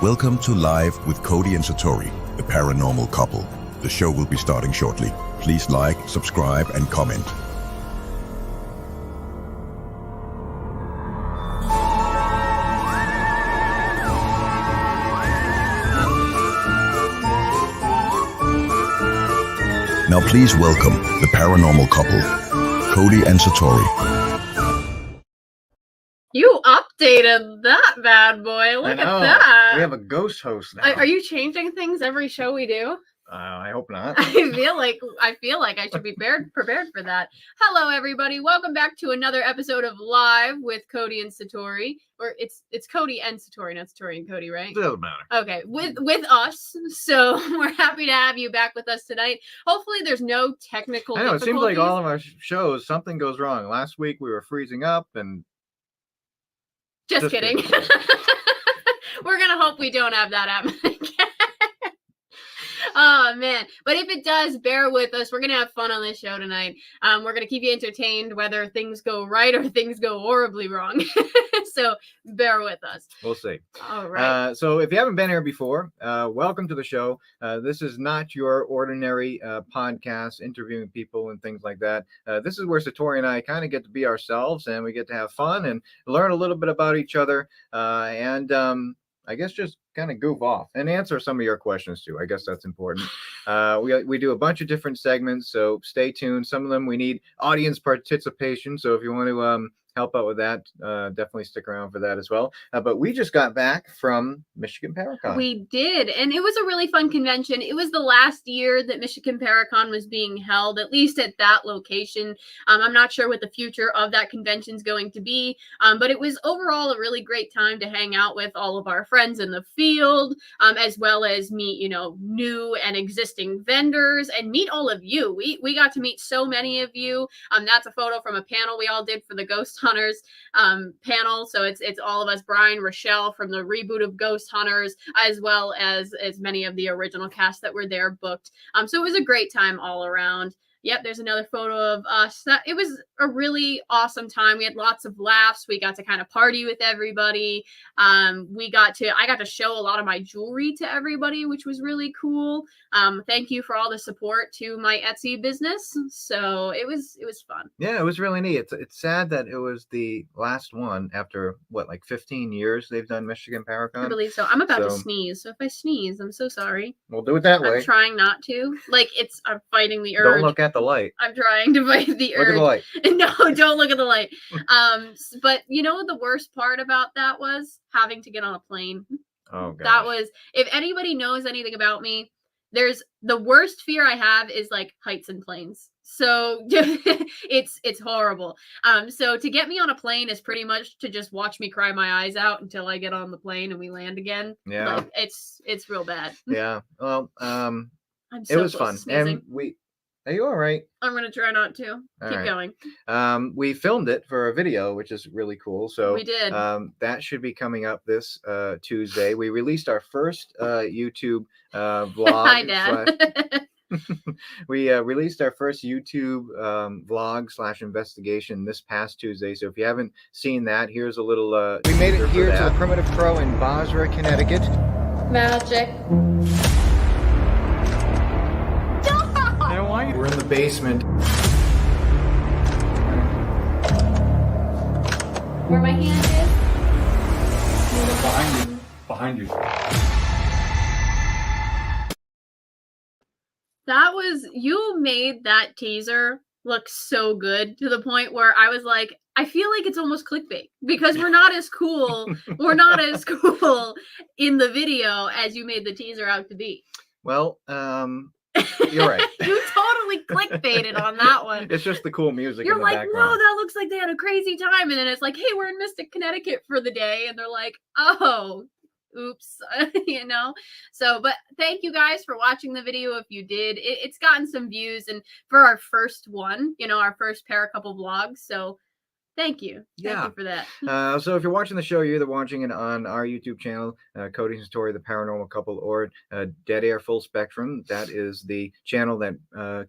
Welcome to Live with Cody and Satori, the paranormal couple. The show will be starting shortly. Please like, subscribe, and comment. Now please welcome the paranormal couple, Cody and Satori. You updated that bad boy. Look at that. We have a ghost host now. Are you changing things every show we do? I hope not. I feel like I should be prepared for that. Hello, everybody. Welcome back to another episode of Live with Cody and Satori. Or it's Cody and Satori, not Satori and Cody, right? It doesn't matter. Okay, with us. So we're happy to have you back with us tonight. Hopefully, there's no technical. I know. It seems like all of our shows, something goes wrong. Last week we were freezing up and. Just kidding. We're gonna hope we don't have that happen again. Oh man, but if it does, bear with us. We're gonna have fun on this show tonight. We're gonna keep you entertained whether things go right or things go horribly wrong. So bear with us. We'll see. All right. So if you haven't been here before, welcome to the show. This is not your ordinary podcast interviewing people and things like that. This is where Satori and I kind of get to be ourselves, and we get to have fun and learn a little bit about each other. I guess just kind of goof off and answer some of your questions too. I guess that's important. We do a bunch of different segments, so stay tuned. Some of them we need audience participation. So if you want to help out with that, definitely stick around for that as well. But we just got back from Michigan Paracon. We did, and it was a really fun convention. It was the last year that Michigan Paracon was being held, at least at that location. I'm not sure what the future of that convention is going to be, but it was overall a really great time to hang out with all of our friends in the field, as well as meet, new and existing vendors and meet all of you. We got to meet so many of you. That's a photo from a panel we all did for the Ghost Hunters panel. So it's all of us, Brian, Rochelle from the reboot of Ghost Hunters, as well as many of the original cast that were there booked. So it was a great time all around. Yep, there's another photo of us. It was a really awesome time. We had lots of laughs. We got to kind of party with everybody. I got to show a lot of my jewelry to everybody, which was really cool. Thank you for all the support to my Etsy business. So it was fun. Yeah, it was really neat. It's sad that it was the last one after 15 years they've done Michigan Paracon. I believe so. I'm about to sneeze. So if I sneeze, I'm so sorry. We'll do it that way. I'm trying not to. I'm fighting the urge. Don't look at the light. I'm trying to fight the urge. Look at the light. No, don't look at the light. But you know what the worst part about that was? Having to get on a plane. Oh god. That was, if anybody knows anything about me, the worst fear I have is heights and planes. So it's horrible. So to get me on a plane is pretty much to just watch me cry my eyes out until I get on the plane and we land again. Yeah. It's real bad. Yeah. Well, it was fun. And are you all right? I'm going to try not to. Keep going. We filmed it for a video, which is really cool. So we did. That should be coming up this Tuesday. We released our first YouTube vlog. Hi, Dad. We released our first YouTube vlog / investigation this past Tuesday. So if you haven't seen that, here's a little. We made it here to the Primitive Crow in Bosra, Connecticut. Magic. We're in the basement. Where my hand is? Behind you. You made that teaser look so good to the point where I was like, I feel like it's almost clickbait because we're not as cool. We're not as cool in the video as you made the teaser out to be. Well, you're right. You totally clickbaited on that one. It's just the cool music. You're in the like, background. no, that looks like they had a crazy time. And then it's like, hey, we're in Mystic, Connecticut for the day. And they're like, oh, oops, So, but thank you guys for watching the video. If you did, it's gotten some views. And for our first one, our first Paracouple vlog. So thank you. Thank you for that. So if you're watching the show, you're either watching it on our YouTube channel, Cody and Satori, the Paranormal Couple, or Dead Air Full Spectrum. That is the channel that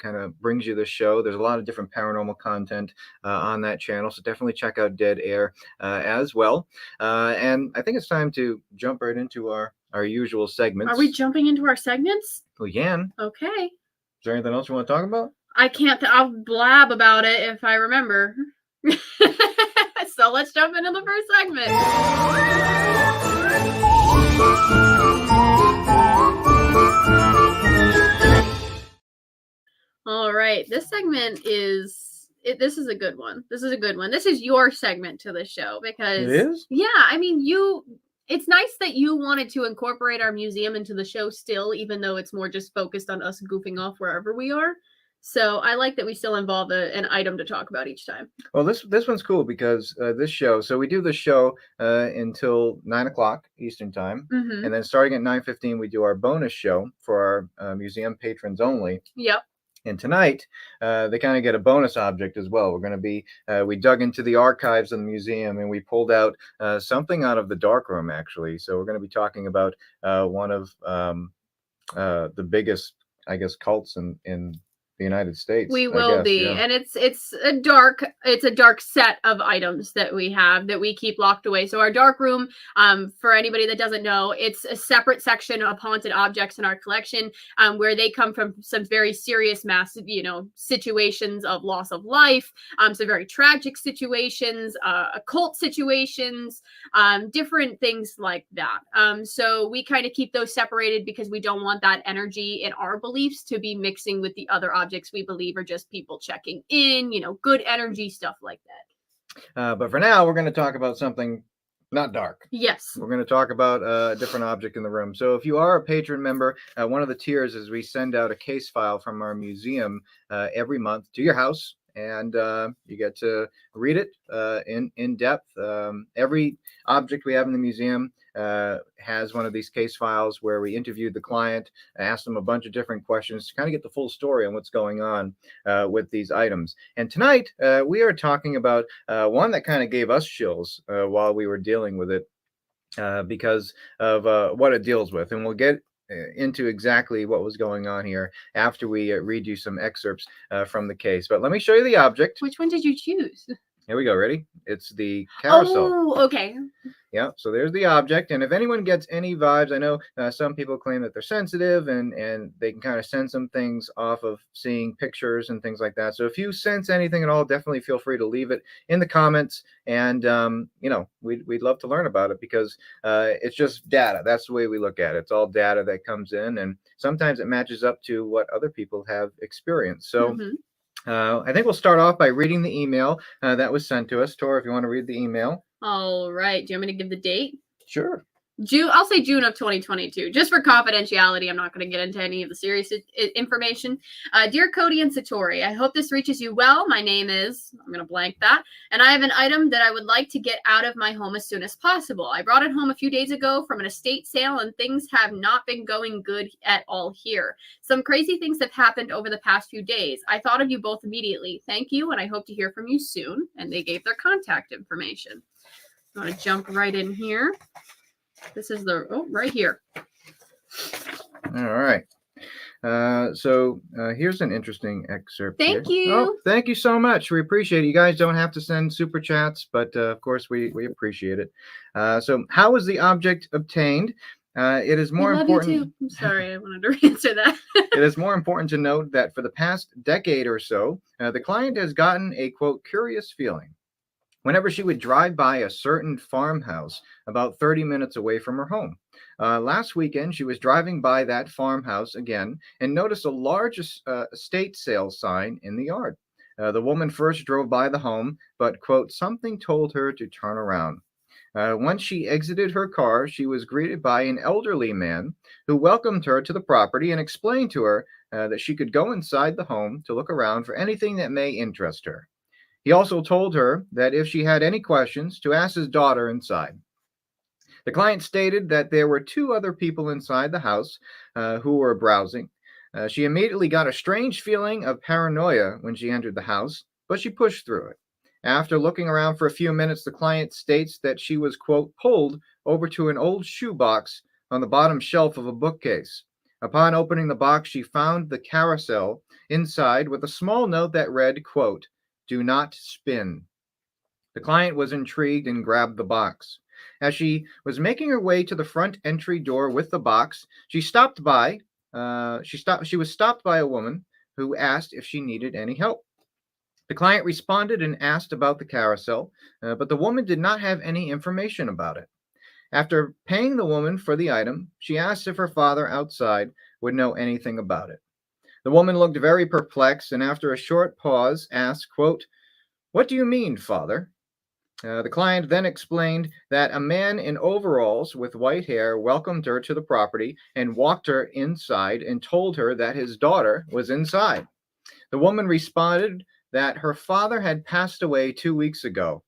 kind of brings you the show. There's a lot of different paranormal content on that channel, so definitely check out Dead Air as well. And I think it's time to jump right into our our usual segments. Are we jumping into our segments? We can. Okay. Is there anything else you want to talk about? I can't. I'll blab about it if I remember. So let's jump into the first segment. All right. This segment is. This is a good one. This is your segment to the show because. It is? Yeah. I mean, it's nice that you wanted to incorporate our museum into the show still, even though it's more just focused on us goofing off wherever we are. So I like that we still involve an item to talk about each time. Well, this one's cool because this show. So we do this show until 9:00 Eastern time, and then starting at 9:15, we do our bonus show for our museum patrons only. Yep. And tonight, they kind of get a bonus object as well. We're going to be, we dug into the archives of the museum and we pulled out something out of the dark room, actually. So we're going to be talking about one of the biggest, I guess, cults in the United States. We will be, yeah. And it's a dark set of items that we have that we keep locked away. So our dark room, for anybody that doesn't know, it's a separate section of haunted objects in our collection, where they come from some very serious, massive, situations of loss of life, some very tragic situations, occult situations, different things like that. So we kind of keep those separated because we don't want that energy in our beliefs to be mixing with the other objects we believe are just people checking in, good energy, stuff like that. But for now, we're going to talk about something not dark. Yes. We're going to talk about a different object in the room. So if you are a patron member, one of the tiers is we send out a case file from our museum every month to your house. And you get to read it in depth. Every object we have in the museum has one of these case files where we interviewed the client, asked them a bunch of different questions to kind of get the full story on what's going on with these items. And tonight we are talking about one that kind of gave us chills while we were dealing with it because of what it deals with. And we'll get into exactly what was going on here after we read you some excerpts from the case. But let me show you the object. Which one did you choose? Here we go. Ready? It's the carousel. Oh, okay. Yeah, so there's the object. And if anyone gets any vibes, I know some people claim that they're sensitive and they can kind of sense some things off of seeing pictures and things like that. So if you sense anything at all, definitely feel free to leave it in the comments. And, we'd love to learn about it because it's just data. That's the way we look at it. It's all data that comes in. And sometimes it matches up to what other people have experienced. So I think we'll start off by reading the email that was sent to us. Tor, if you want to read the email. All right. Do you want me to give the date? Sure. I'll say June of 2022, just for confidentiality. I'm not going to get into any of the serious information. Dear Cody and Satori, I hope this reaches you well. My name is, I'm going to blank that, and I have an item that I would like to get out of my home as soon as possible. I brought it home a few days ago from an estate sale, and things have not been going good at all here. Some crazy things have happened over the past few days. I thought of you both immediately. Thank you, and I hope to hear from you soon. And they gave their contact information. I want to jump right in here. This is right here. All right. So here's an interesting excerpt. Thank you. Oh, thank you so much. We appreciate it. You guys don't have to send super chats, but of course we appreciate it. So how was the object obtained? It is more important. You too. I'm sorry, I wanted to answer that. It is more important to note that for the past decade or so, the client has gotten a, quote, curious feeling whenever she would drive by a certain farmhouse about 30 minutes away from her home. Last weekend, she was driving by that farmhouse again and noticed a large estate sale sign in the yard. The woman first drove by the home, but, quote, something told her to turn around. Once she exited her car, she was greeted by an elderly man who welcomed her to the property and explained to her that she could go inside the home to look around for anything that may interest her. He also told her that if she had any questions, to ask his daughter inside. The client stated that there were two other people inside the house who were browsing. She immediately got a strange feeling of paranoia when she entered the house, but she pushed through it. After looking around for a few minutes, the client states that she was, quote, pulled over to an old shoebox on the bottom shelf of a bookcase. Upon opening the box, she found the carousel inside with a small note that read, quote, do not spin. The client was intrigued and grabbed the box. As she was making her way to the front entry door with the box, she was stopped by a woman who asked if she needed any help. The client responded and asked about the carousel, but the woman did not have any information about it. After paying the woman for the item, she asked if her father outside would know anything about it. The woman looked very perplexed and after a short pause asked, quote, "What do you mean, father?" The client then explained that a man in overalls with white hair welcomed her to the property and walked her inside and told her that his daughter was inside. The woman responded that her father had passed away 2 weeks ago,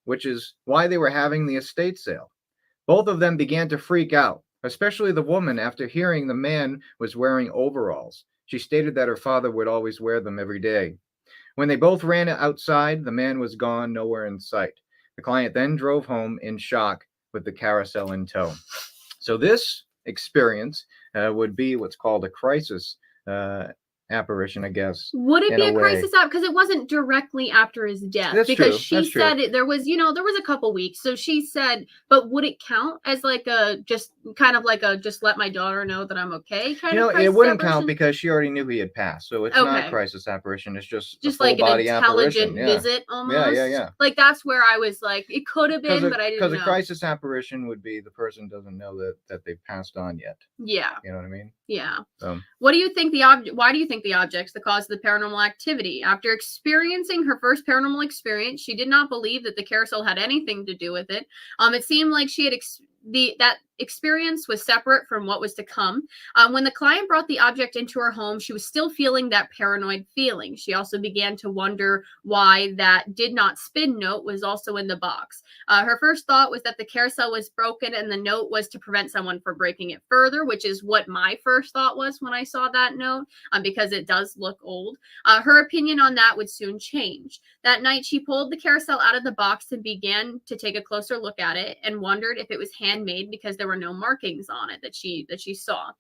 which is why they were having the estate sale. Both of them began to freak out, especially the woman after hearing the man was wearing overalls. She stated that her father would always wear them every day. When they both ran outside, the man was gone, nowhere in sight. The client then drove home in shock with the carousel in tow. So this experience would be what's called a crisis apparition, I guess. Would it in be a a way. crisis app? Because it wasn't directly after his death. That's because true, she that's true. said there was a couple weeks. So she said, but would it count as like a just let my daughter know that I'm okay kind of crisis it wouldn't count apparition? because she already knew he had passed. So it's not Okay. crisis apparition. It's just a Just like an full-body intelligent apparition. Yeah. visit almost. Yeah. Like that's where I was like, it could have been, but I didn't know. Because a crisis apparition would be the person doesn't know that they've passed on yet. Yeah. You know what I mean? Yeah. So, What do you think why do you think the object's the cause of the paranormal activity? After experiencing her first paranormal experience, she did not believe that the carousel had anything to do with it. It seemed like she had that experience was separate from what was to come. When the client brought the object into her home, she was still feeling that paranoid feeling. She also began to wonder why that did not spin note was also in the box. Her first thought was that the carousel was broken and the note was to prevent someone from breaking it further, which is what my first thought was when I saw that note, because it does look old. Her opinion on that would soon change. That night, she pulled the carousel out of the box and began to take a closer look at it and wondered if it was handmade because there were no markings on it that she saw.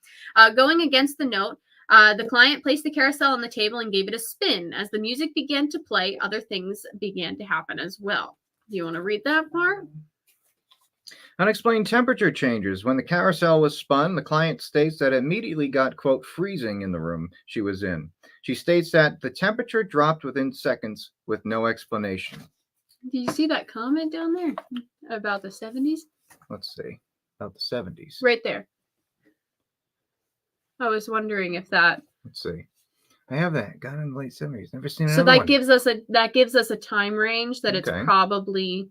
Going against the note, the client placed the carousel on the table and gave it a spin. As the music began to play, other things began to happen as well. Do you want to read that part? unexplained temperature changes. When the carousel was spun, the client states that it immediately got, quote, freezing in the room she was in. She states that the temperature dropped within seconds with no explanation. Do you see that comment down there about the 70s? Let's see. About the 70s. Right there. I was wondering if that. Let's see. I have that. Got in the late 70s. Never seen So another that one. gives us a time range that it's Okay. probably,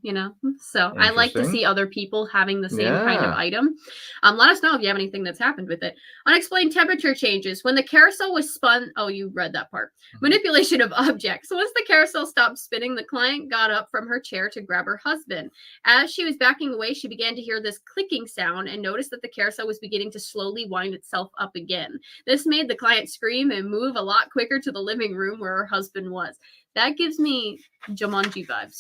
So I like to Interesting. see other people having the same kind of Yeah. item. Let us know if you have anything that's happened with it. Unexplained temperature changes. When the carousel was spun, oh, you read that part. Manipulation of objects. Once the carousel stopped spinning, the client got up from her chair to grab her husband. As she was backing away, she began to hear this clicking sound and noticed that the carousel was beginning to slowly wind itself up again. This made the client scream and move a lot quicker to the living room where her husband was. That gives me Jumanji vibes.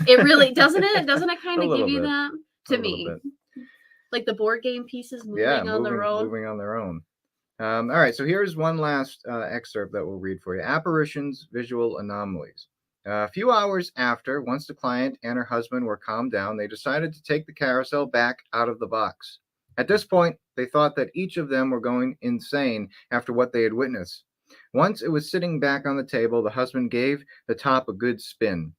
It really doesn't it? Doesn't it kind A of little give you bit. that A to little me? bit. Like the board game pieces moving Yeah, on the road. moving on their own. All right, so here's one last excerpt that we'll read for you. Apparitions, visual anomalies. A few hours after, once the client and her husband were calmed down, they decided to take the carousel back out of the box. At this point, they thought that each of them were going insane after what they had witnessed. Once it was sitting back on the table, the husband gave the top a good spin.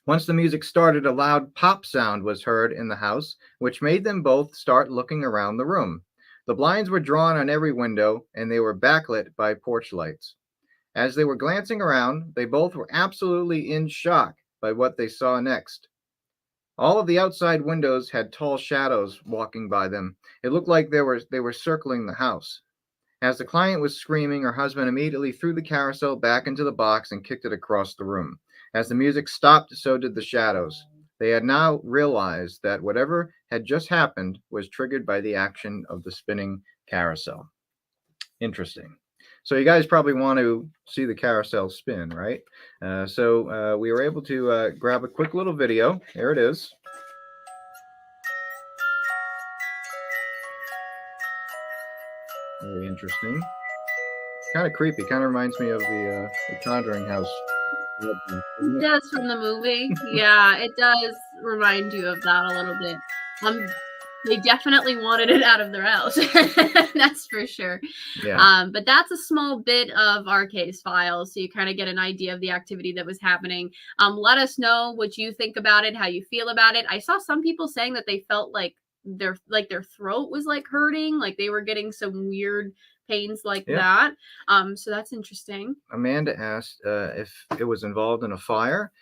Once the music started, a loud pop sound was heard in the house, which made them both start looking around the room. The blinds were drawn on every window, and they were backlit by porch lights. As they were glancing around, they both were absolutely in shock by what they saw next. All of the outside windows had tall shadows walking by them. It looked like they were circling the house. As the client was screaming, her husband immediately threw the carousel back into the box and kicked it across the room. As the music stopped, so did the shadows. They had now realized that whatever had just happened was triggered by the action of the spinning carousel. Interesting. So you guys probably want to see the carousel spin, right? So we were able to grab a quick little video. There it is. Very interesting. Kind of creepy. Kind of reminds me of the Conjuring house. It does from the movie. Yeah, it does remind you of that a little bit. They definitely wanted it out of their house. That's for sure. Yeah. But that's a small bit of our case file, so you kind of get an idea of the activity that was happening. Let us know what you think about it, how you feel about it. I saw some people saying that they felt like their throat was like hurting, like they were getting some weird pains like that. So that's interesting. Amanda asked if it was involved in a fire.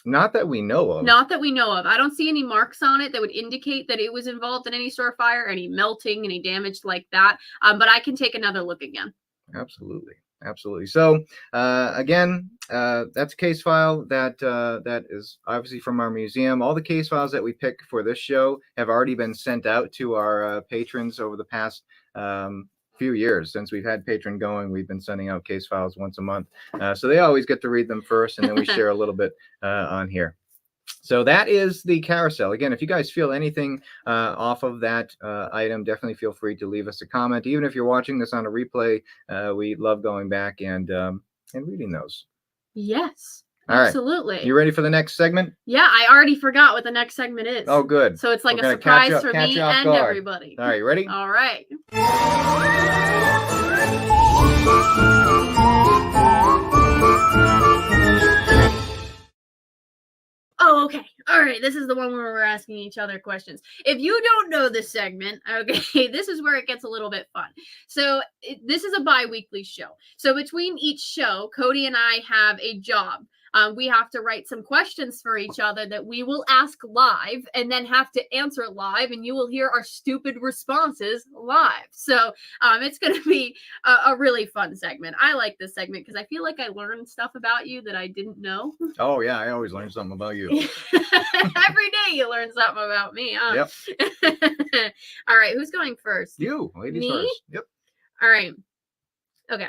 Not that we know of. Not that we know of. I don't see any marks on it that would indicate that it was involved in any sort of fire, any melting, any damage like that. But I can take another look again. Absolutely. Absolutely. So again, that's a case file that is obviously from our museum. All the case files that we pick for this show have already been sent out to our patrons over the past few years. Since we've had Patreon going, we've been sending out case files once a month, so they always get to read them first, and then we share a little bit on here. So that is the carousel. Again, if you guys feel anything off of that item, definitely feel free to leave us a comment. Even if you're watching this on a replay, we love going back and reading those. Yes. All right. Absolutely. You ready for the next segment? Yeah, I already forgot what the next segment is. Oh, good. So it's like a surprise for me and guard. everybody. All right, you ready? All right. Oh, okay. All right. This is the one where we're asking each other questions. If you don't know this segment, okay, this is where it gets a little bit fun. So this is a bi-weekly show. So between each show, Cody and I have a job. We have to write some questions for each other that we will ask live and then have to answer live, and you will hear our stupid responses live. So it's going to be a really fun segment. I like this segment because I feel like I learned stuff about you that I didn't know. Oh, yeah. I always learn something about you. Every day you learn something about me, huh? Yep. All right. Who's going first? You, ladies Me? first. Yep. All right. Okay.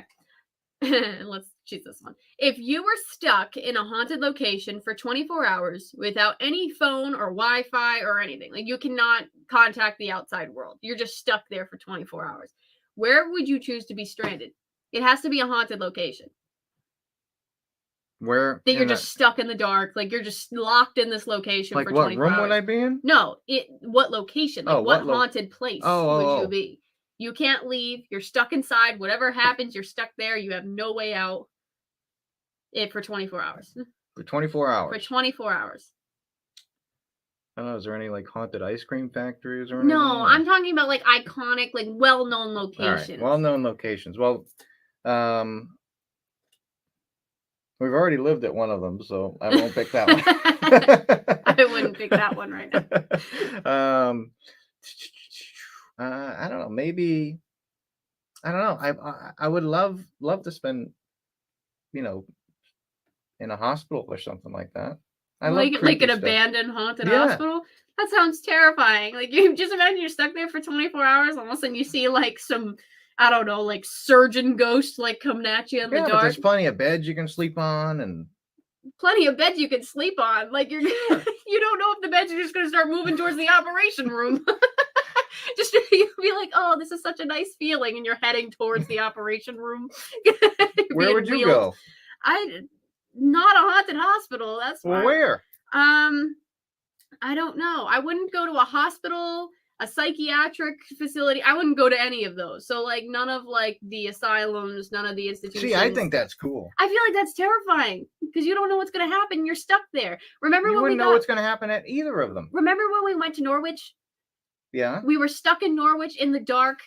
Let's choose this one. If you were stuck in a haunted location for 24 hours without any phone or Wi-Fi or anything, like you cannot contact the outside world, you're just stuck there for 24 hours, where would you choose to be stranded? It has to be a haunted location. Where? That you're just stuck in the dark, like you're just locked in this location like for 24 hours. Like what room would I be in? No, what location? Like what haunted place would you be? You can't leave. You're stuck inside. Whatever happens, you're stuck there. You have no way out. For 24 hours. For 24 hours. For 24 hours. I don't know. Is there any like haunted ice cream factories or anything? No, I'm talking about like iconic, like well-known locations. Right. Well-known locations. Well, we've already lived at one of them, so I won't pick that one. I wouldn't pick that one right now. I don't know. Maybe I don't know. I would love to spend, in a hospital or something like that. I like an stuff. Abandoned haunted hospital. That sounds terrifying. Like you just imagine you're stuck there for 24 hours. All of a sudden you see like some, I don't know, like surgeon ghost like coming at you in the dark. But there's plenty of beds you can sleep on and. Plenty of beds you can sleep on. Like you don't know if the beds are just going to start moving towards the operation room. Just you'll be like, oh, this is such a nice feeling, and you're heading towards the operation room. Where would you go? Not a haunted hospital. That's where? I don't know. I wouldn't go to a hospital, a psychiatric facility. I wouldn't go to any of those. So like none of like the asylums, none of the institutions. See, I think that's cool. I feel like that's terrifying because you don't know what's going to happen. You're stuck there. Remember you when wouldn't know what's going to happen at either of them. Remember when we went to Norwich? Yeah. We were stuck in Norwich in the dark.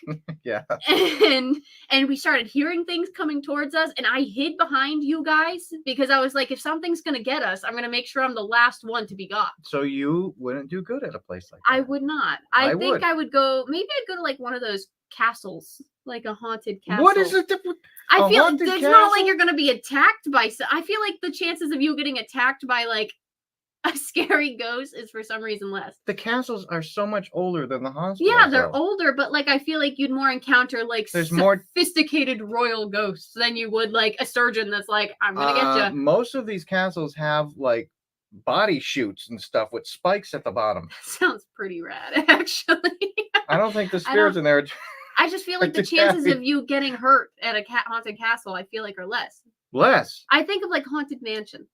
Yeah. And we started hearing things coming towards us, and I hid behind you guys because I was like, if something's going to get us, I'm going to make sure I'm the last one to be got. So you wouldn't do good at a place like that? I would not. I think I would go, maybe I'd go to like one of those castles, like a haunted castle. What is the difference? I feel it's not like you're going to be attacked by, I feel like the chances of you getting attacked by like a scary ghost is for some reason less. The castles are so much older than the hospitals. Yeah, they're older, but like I feel like you'd more encounter like there's more sophisticated royal ghosts than you would like a surgeon that's like, I'm gonna get you. Most of these castles have like body chutes and stuff with spikes at the bottom. Sounds pretty rad, actually. I don't think the spirits in there. I just feel like the chances of you getting hurt at a haunted castle, I feel like, are less. Less. I think of like Haunted Mansion.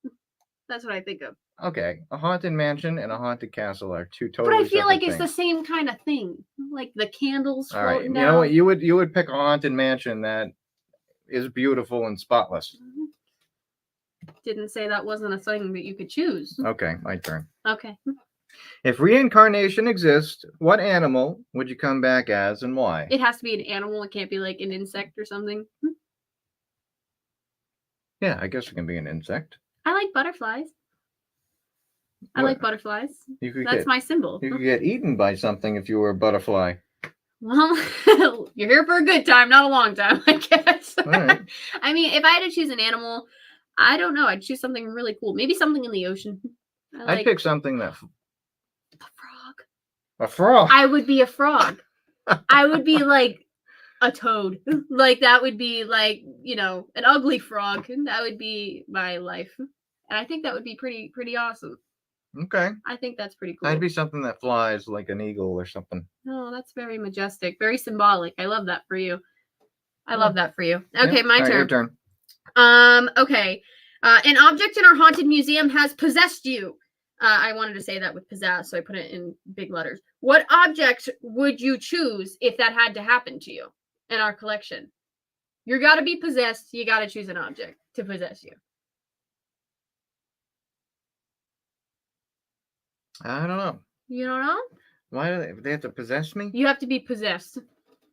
That's what I think of. Okay, a haunted mansion and a haunted castle are two But totally I feel like separate it's the things. same kind of thing. Like the candles All right, floating you down. know what? You would pick a haunted mansion that is beautiful and spotless. Didn't say that wasn't a thing that you could choose. Okay, my turn. Okay. If reincarnation exists, what animal would you come back as and why? It has to be an animal. It can't be like an insect or something. Yeah, I guess it can be an insect. I like butterflies. I What? like butterflies. You could That's get my symbol. you could get eaten by something if you were a butterfly. Well, you're here for a good time, not a long time, I guess. All right. I mean, if I had to choose an animal, I don't know. I'd choose something really cool. Maybe something in the ocean. I'd pick something that a frog. a frog. I would be a frog. I would be like a toad. Like that would be like, an ugly frog. That would be my life. And I think that would be pretty awesome. Okay. I think that's pretty cool. I'd be something that flies like an eagle or something. Oh, that's very majestic, very symbolic. I love that for you. I love that for you. Okay, my All right, turn. your turn. Okay. An object in our haunted museum has possessed you. I wanted to say that with pizzazz, so I put it in big letters. What object would you choose if that had to happen to you in our collection? You got to be possessed. You got to choose an object to possess you. I don't know. You don't know? Why do they have to possess me? You have to be possessed.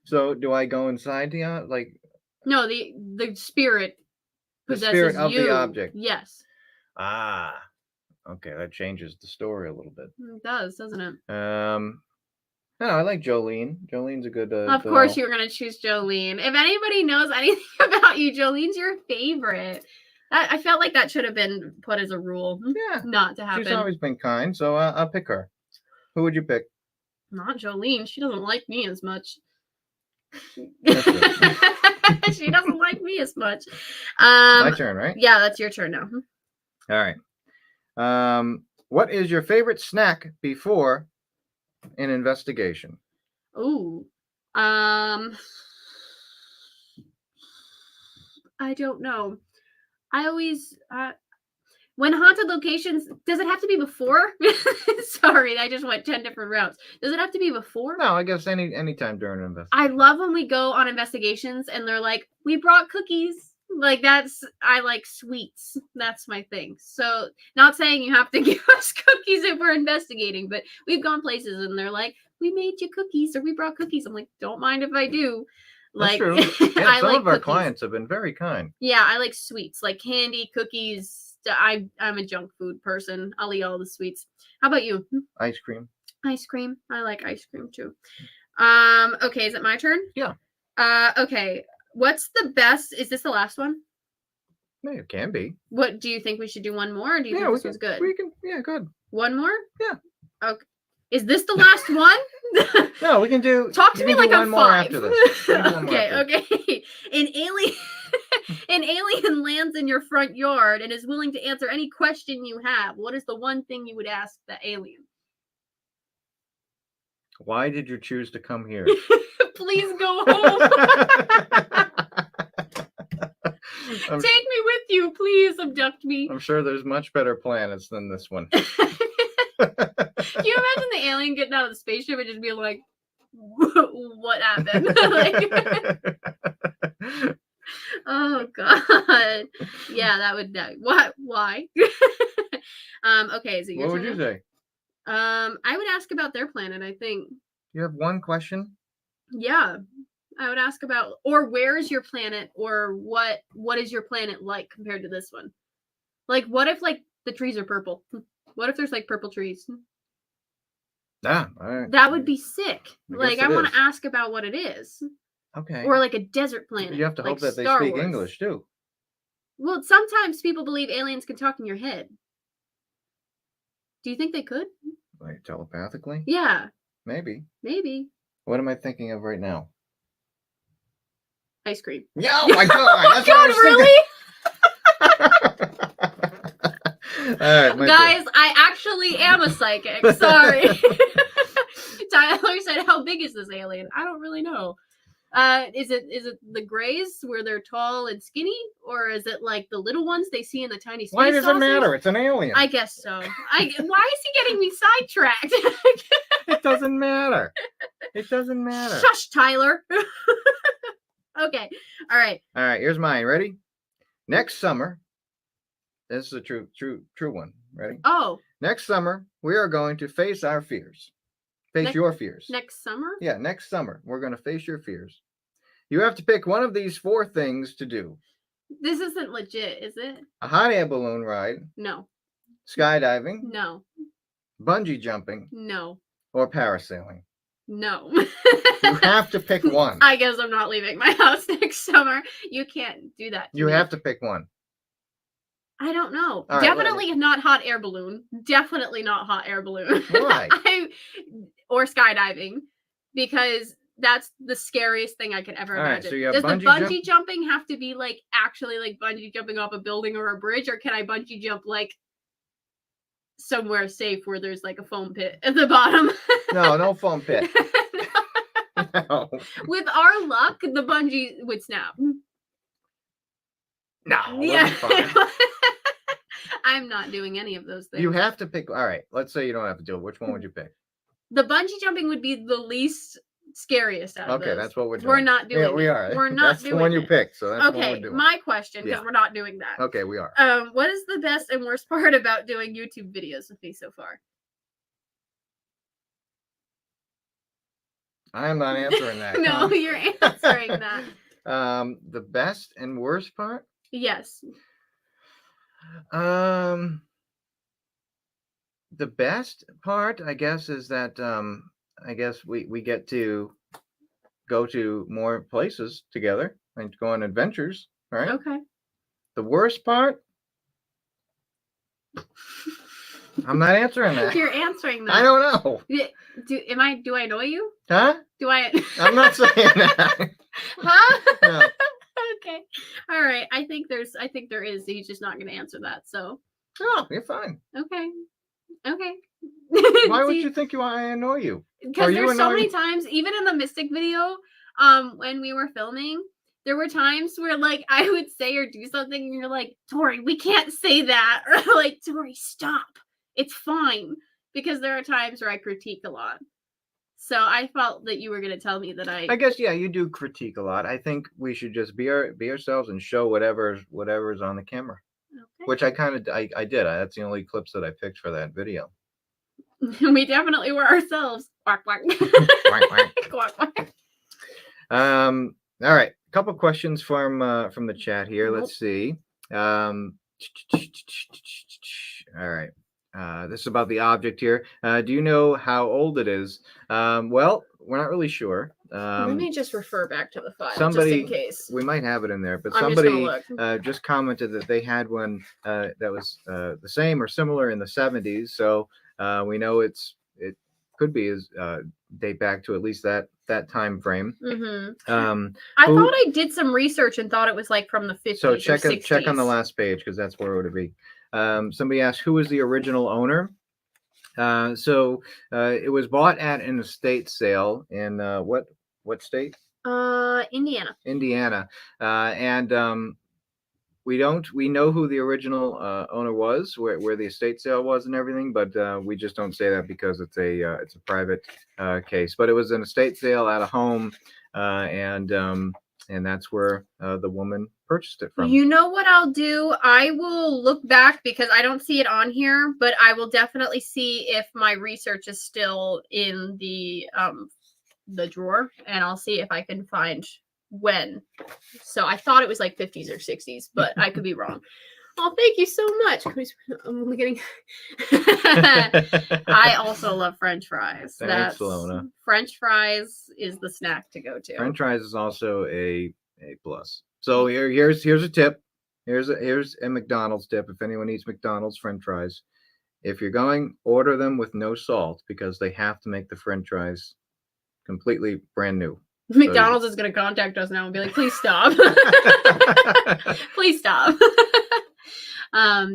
So do I go inside the like? No, the spirit The possesses spirit of you. the object. Yes. Ah, okay, that changes the story a little bit. It does, doesn't it? No, I like Jolene. Jolene's a good. Of course, you were gonna choose Jolene. If anybody knows anything about you, Jolene's your favorite. I felt like that should have been put as a rule. Yeah, not to happen. she's always been kind, so I'll pick her. Who would you pick? Not Jolene. She doesn't like me as much. That's good. She doesn't like me as much. My turn, right? Yeah, that's your turn now. All right. What is your favorite snack before an investigation? Ooh. I don't know. I always when haunted locations, does it have to be before? Sorry, I just went 10 different routes. Does it have to be before? No, I guess any time during an investigation. I love when we go on investigations and they're like, we brought cookies. Like I like sweets. That's my thing. So not saying you have to give us cookies if we're investigating, but we've gone places and they're like, we made you cookies or we brought cookies. I'm like, don't mind if I do. That's Like, true. Yeah, I some like of our cookies. clients have been very kind. Yeah, I like sweets, like candy, cookies. I'm a junk food person. I'll eat all the sweets. How about you? Ice cream. Ice cream. I like ice cream too. Okay, is it my turn? Yeah. Okay. What's the best? Is this the last one? Yeah, it can be. What do you think we should do one more, or do you think this was good? We can. Yeah, good. One more? Yeah. Okay. Is this the last one? No, we can do. Talk to me like I'm more 5. after this. We can do one more Okay, after this. okay. An alien lands in your front yard and is willing to answer any question you have. What is the one thing you would ask the alien? Why did you choose to come here? Please go home. Take me with you. Please abduct me. I'm sure there's much better planets than this one. Can you imagine the alien getting out of the spaceship and just being like, what happened? Like, oh god. Yeah, that would what? Why? Okay, is it your What turn would you now? say? I would ask about their planet, I think. You have one question? Yeah. I would ask about, or where is your planet, or what is your planet like compared to this one? Like, what if like the trees are purple? What if there's like purple trees? Ah, all right. That would be sick. I Like, guess I it want is. to ask about what it is. Okay. Or like a desert planet. You have to like hope that they Star speak Wars. English too. Well, sometimes people believe aliens can talk in your head. Do you think they could? Like telepathically? Yeah, Maybe. maybe. What am I thinking of right now? Ice cream. Yeah, oh my god! Oh That's my what I god, was really? thinking. All right, my Guys, I actually am a psychic. Sorry. Tyler said, how big is this alien? I don't really know. Is it the grays where they're tall and skinny, or is it like the little ones they see in the tiny space Why does it saucers? matter? It's an alien. I guess so. Why is he getting me sidetracked? It doesn't matter. It doesn't matter. Shush, Tyler. Okay. All right. All right, here's mine. Ready? Next summer, this is a true one. Ready? Oh, Next summer, we are going to face our fears. Face your fears. next summer? Yeah, next summer, we're going to face your fears. You have to pick one of these 4 things to do. This isn't legit, is it? A hot air balloon ride, No. skydiving, No. bungee jumping, No. or parasailing. No. You have to pick one. I guess I'm not leaving my house next summer. You can't do that. You have to pick one. I don't know. All right, Definitely not hot air balloon. Definitely not hot air balloon. Why? Or skydiving, because that's the scariest thing I could ever All right, imagine. so you have Does the bungee bungee jumping have to be like actually like bungee jumping off a building or a bridge, or can I bungee jump like somewhere safe where there's like a foam pit at the bottom? No foam pit. No. With our luck, the bungee would snap. No. Yeah. Fine. I'm not doing any of those things. You have to pick. All right. Let's say you don't have to do it. Which one would you pick? The bungee jumping would be the least scariest out of Okay, those. that's what we're doing. We're not doing Yeah, it. we are. We're not that's doing the one you it. picked. So that's what Okay, we're doing. my question, because Yeah. we're not doing that. Okay, we are. What is the best and worst part about doing YouTube videos with me so far? I'm not answering that. No, you're answering that. The best and worst part? Yes. The best part, I guess, is that I guess we get to go to more places together and go on adventures, right? Okay. The worst part? I'm not answering that. You're answering that. I don't know. Do I know you? Huh? Do I? I'm not saying that. Huh? No. Okay. All right. I think there is. He's just not going to answer that. So. No, you're fine. Okay. Okay. Why would you think I annoy you? Because there's so many times, even in the Mystic video, when we were filming, there were times where like I would say or do something, and you're like, Tori, we can't say that, or like, Tori, stop. It's fine. Because there are times where I critique a lot. So I felt that you were going to tell me that I guess, yeah, you do critique a lot. I think we should just be ourselves and show whatever's on the camera. Okay. Which I did. That's the only clips that I picked for that video. We definitely were ourselves. Quack, quack. Quack, quack. Quack, quack. All right. A couple questions from the chat here. Nope. Let's see. All right. This is about the object here. Do you know how old it is? Well, we're not really sure. Let me just refer back to the file, somebody, just in case. We might have it in there, but I'm somebody just commented that they had one that was the same or similar in the 70s. So we know it could be date back to at least that time frame. Mm-hmm. I thought I did some research and thought it was like from the 50s. So check on the last page, because that's where it would be. Somebody asked, who was the original owner? It was bought at an estate sale in what state? Indiana. And we know who the original owner was, where the estate sale was and everything, but we just don't say that because it's a private case. But it was an estate sale at a home, and that's where the woman purchased it from. You know what I'll do? I will look back because I don't see it on here, but I will definitely see if my research is still in the drawer, and I'll see if I can find when. So I thought it was like 50s or 60s, but I could be wrong. Oh, thank you so much. I'm only getting. I also love French fries. Thanks, Lona. French fries is the snack to go to. French fries is also a plus. So here's a tip. Here's a McDonald's tip. If anyone eats McDonald's French fries, if you're going, order them with no salt, because they have to make the French fries completely brand new. McDonald's is going to contact us now and be like, please stop. Please stop.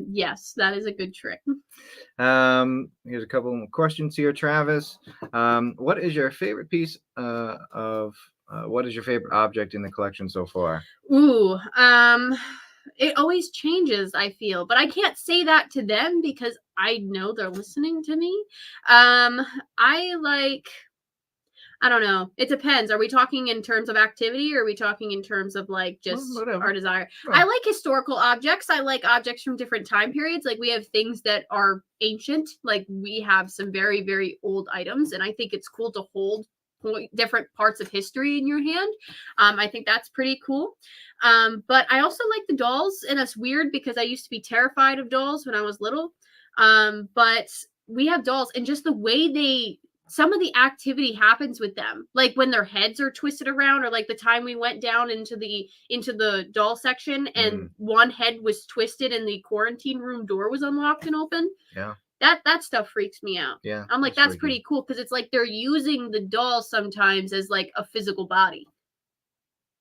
Yes, that is a good trick. Here's a couple more questions here, Travis. What is your favorite piece of what is your favorite object in the collection so far? Ooh, it always changes, I feel, but I can't say that to them because I know they're listening to me. I don't know. It depends. Are we talking in terms of activity or are we talking in terms of like just our desire? Sure. I like historical objects. I like objects from different time periods. Like we have things that are ancient. Like we have some very, very old items. And I think it's cool to hold different parts of history in your hand. I think that's pretty cool. But I also like the dolls. And that's weird because I used to be terrified of dolls when I was little. But we have dolls and just the way some of the activity happens with them, like when their heads are twisted around, or like the time we went down into the doll section and one head was twisted and the quarantine room door was unlocked and open. Yeah. That stuff freaks me out. Yeah. I'm like, that's pretty cool because it's like they're using the doll sometimes as like a physical body.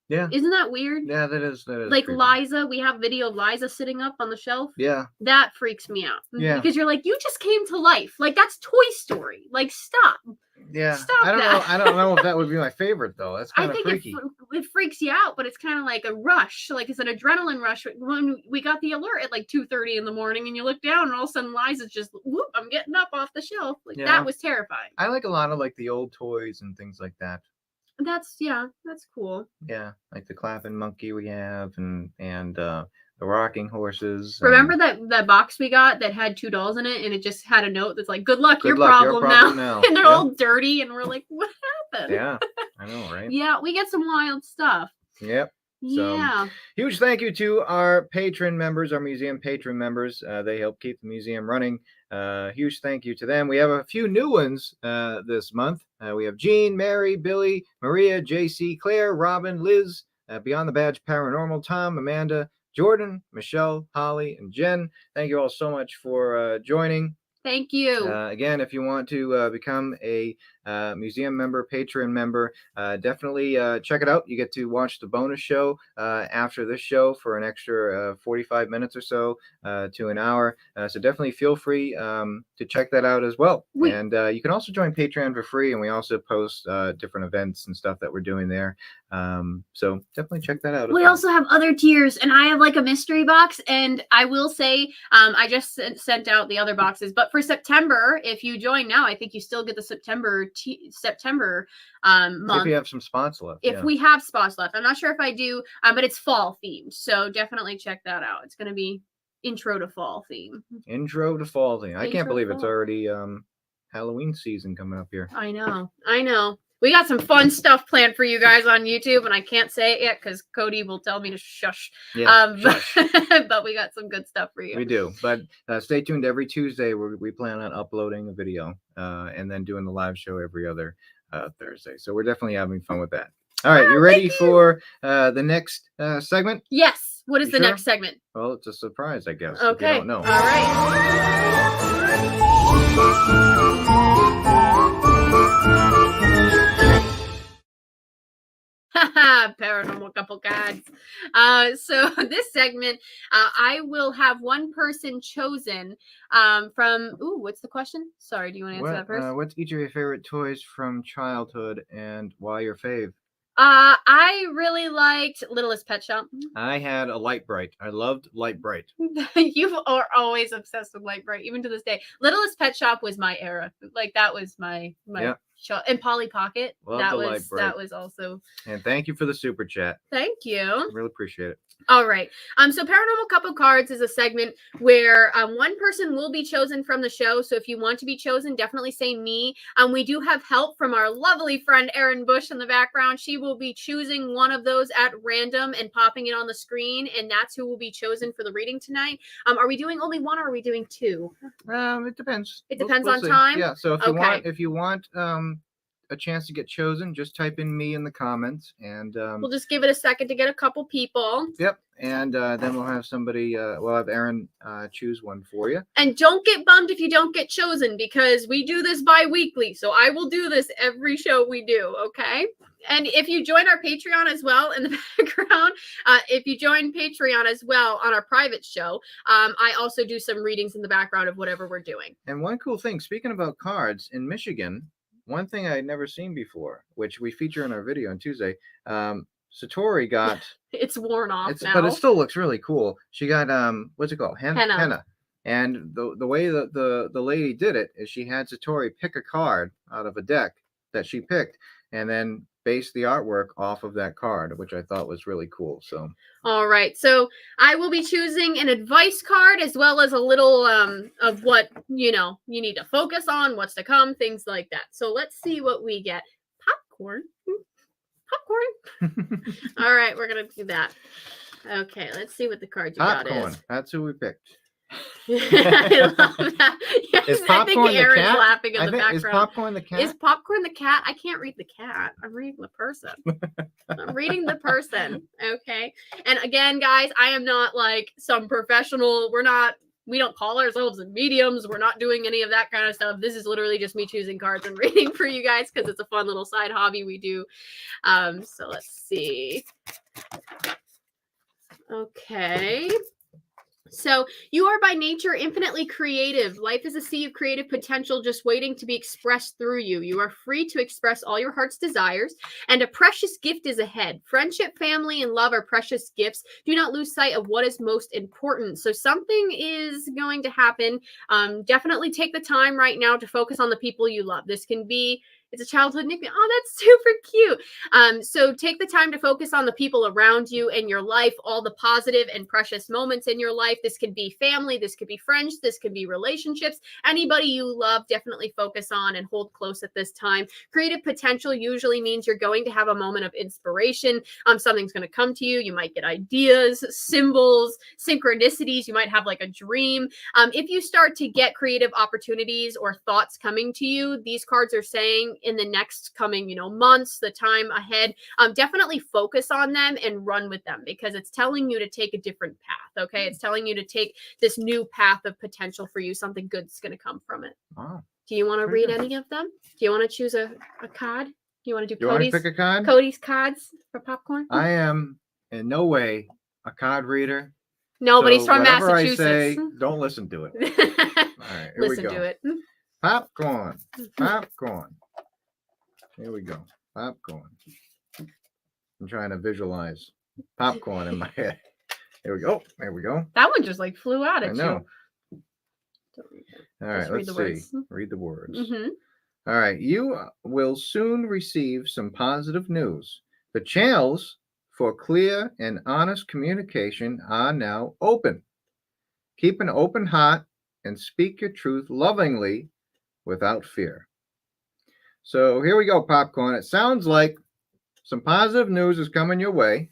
Yeah. Isn't that weird? Yeah, that is like creepy. Liza, we have video of Liza sitting up on the shelf. Yeah. That freaks me out. Yeah. Because you're like, you just came to life. Like that's Toy Story. Like stop. Yeah. Stop I don't that. know. I don't know if that would be my favorite though. That's kind of freaky. It freaks you out, but it's kind of like a rush. Like it's an adrenaline rush. When we got the alert at like 2:30 in the morning and you look down and all of a sudden Liza's just, whoop, I'm getting up off the shelf. Like that was terrifying. I like a lot of like the old toys and things like that. That's cool. Yeah, like the clapping monkey we have and the rocking horses. Remember that box we got that had 2 dolls in it and it just had a note that's like, good luck, your problem now. And they're all dirty and we're like, what happened? Yeah, I know, right? Yeah, we get some wild stuff. Yep. Yeah. So, huge thank you to our patron members, our museum patron members. They help keep the museum running. Huge thank you to them. We have a few new ones this month. We have Jean, Mary, Billy, Maria, JC, Claire, Robin, Liz, Beyond the Badge Paranormal, Tom, Amanda, Jordan, Michelle, Holly, and Jen. Thank you all so much for joining. Thank you. Again, if you want to become a museum member, patron member, definitely check it out. You get to watch the bonus show after this show for an extra 45 minutes or so to an hour. So definitely feel free to check that out as well. And you can also join Patreon for free. And we also post different events and stuff that we're doing there. So definitely check that out. We also have other tiers, and I have like a mystery box. And I will say, I just sent out the other boxes, but for September, if you join now, I think you still get the September month. If you have some spots left. If we have spots left. I'm not sure if I do, but it's fall themed. So definitely check that out. It's going to be intro to fall theme. Intro to fall theme. I can't believe it's already Halloween season coming up here. I know. We got some fun stuff planned for you guys on YouTube, and I can't say it yet because Cody will tell me to shush. Yeah, but we got some good stuff for you. We do. But stay tuned every Tuesday. We plan on uploading a video and then doing the live show every other Thursday. So we're definitely having fun with that. All right, you ready for the next segment? Yes. What is the next segment? Well, it's a surprise, I guess. Okay. If you don't know. All right. Paranormal couple cards. So this segment, I will have one person chosen from. Ooh, what's the question? Sorry, do you want to answer that first? What's each of your favorite toys from childhood, and why your fave? I really liked Littlest Pet Shop. I had a Light Bright. I loved Light Bright. You are always obsessed with Light Bright, even to this day. Littlest Pet Shop was my era. Like that was my show. And Polly Pocket. That was also. And thank you for the super chat. Thank you. I really appreciate it. All right. So Paranormal Couple Cards is a segment where one person will be chosen from the show. So if you want to be chosen, definitely say me. We do have help from our lovely friend Erin Bush in the background. She will be choosing one of those at random and popping it on the screen, and that's who will be chosen for the reading tonight. Are we doing only one or are we doing 2? It depends. It depends we'll on see. time. Yeah. So if you want a chance to get chosen, just type in me in the comments, and we'll just give it a second to get a couple people. Yep. And then we'll have somebody, we'll have Erin choose one for you. And don't get bummed if you don't get chosen, because we do this bi-weekly. So I will do this every show we do. Okay. And if you join our Patreon as well in the background, if you join Patreon as well on our private show, I also do some readings in the background of whatever we're doing. And one cool thing, speaking about cards, in Michigan, one thing I had never seen before, which we feature in our video on Tuesday. Satori got It's worn off now. but it still looks really cool. She got what's it called? Henna. Henna. And the way that the lady did it is she had Satori pick a card out of a deck that she picked, and then base the artwork off of that card, which I thought was really cool. So all right, so I will be choosing an advice card as well as a little of what you need to focus on, what's to come, things like that. So let's see what we get. Popcorn. All right, we're gonna do that. Okay, let's see what the card you got is. That's who we picked. I love that. Yes, Is I think Popcorn the Aaron's cat? laughing in the background. Is Popcorn the cat? Is Popcorn the cat? I can't read the cat. I'm reading the person. I'm reading the person. Okay. And again, guys, I am not like some professional. We don't call ourselves mediums. We're not doing any of that kind of stuff. This is literally just me choosing cards and reading for you guys because it's a fun little side hobby we do. So let's see. Okay. So you are by nature infinitely creative. Life is a sea of creative potential just waiting to be expressed through you. You are free to express all your heart's desires, and a precious gift is ahead. Friendship, family, and love are precious gifts. Do not lose sight of what is most important. So something is going to happen. Definitely take the time right now to focus on the people you love. This can be it's a childhood nickname. Oh, that's super cute. So take the time to focus on the people around you in your life, all the positive and precious moments in your life. This could be family. This could be friends. This could be relationships. Anybody you love, definitely focus on and hold close at this time. Creative potential usually means you're going to have a moment of inspiration. Something's going to come to you. You might get ideas, symbols, synchronicities. You might have like a dream. If you start to get creative opportunities or thoughts coming to you, these cards are saying in the next coming, months, the time ahead, definitely focus on them and run with them because it's telling you to take a different path. Okay. It's telling you to take this new path of potential for you. Something good's going to come from it. Wow. Do you want to read any of them? Do you want to choose a card? Do you want to do Cody's? Pick a card? Cody's cards for popcorn? I am in no way a card reader. No, but he's from Massachusetts. I say, Massachusetts. don't listen to it. All right, here listen we go. to it. Popcorn. Here we go. Popcorn. I'm trying to visualize popcorn in my head. Here we go. There we go. That one just like flew out at I know. you. All right, let's see. Read the words. Mm-hmm. All right. You will soon receive some positive news. The channels for clear and honest communication are now open. Keep an open heart and speak your truth lovingly without fear. So here we go, Popcorn. It sounds like some positive news is coming your way.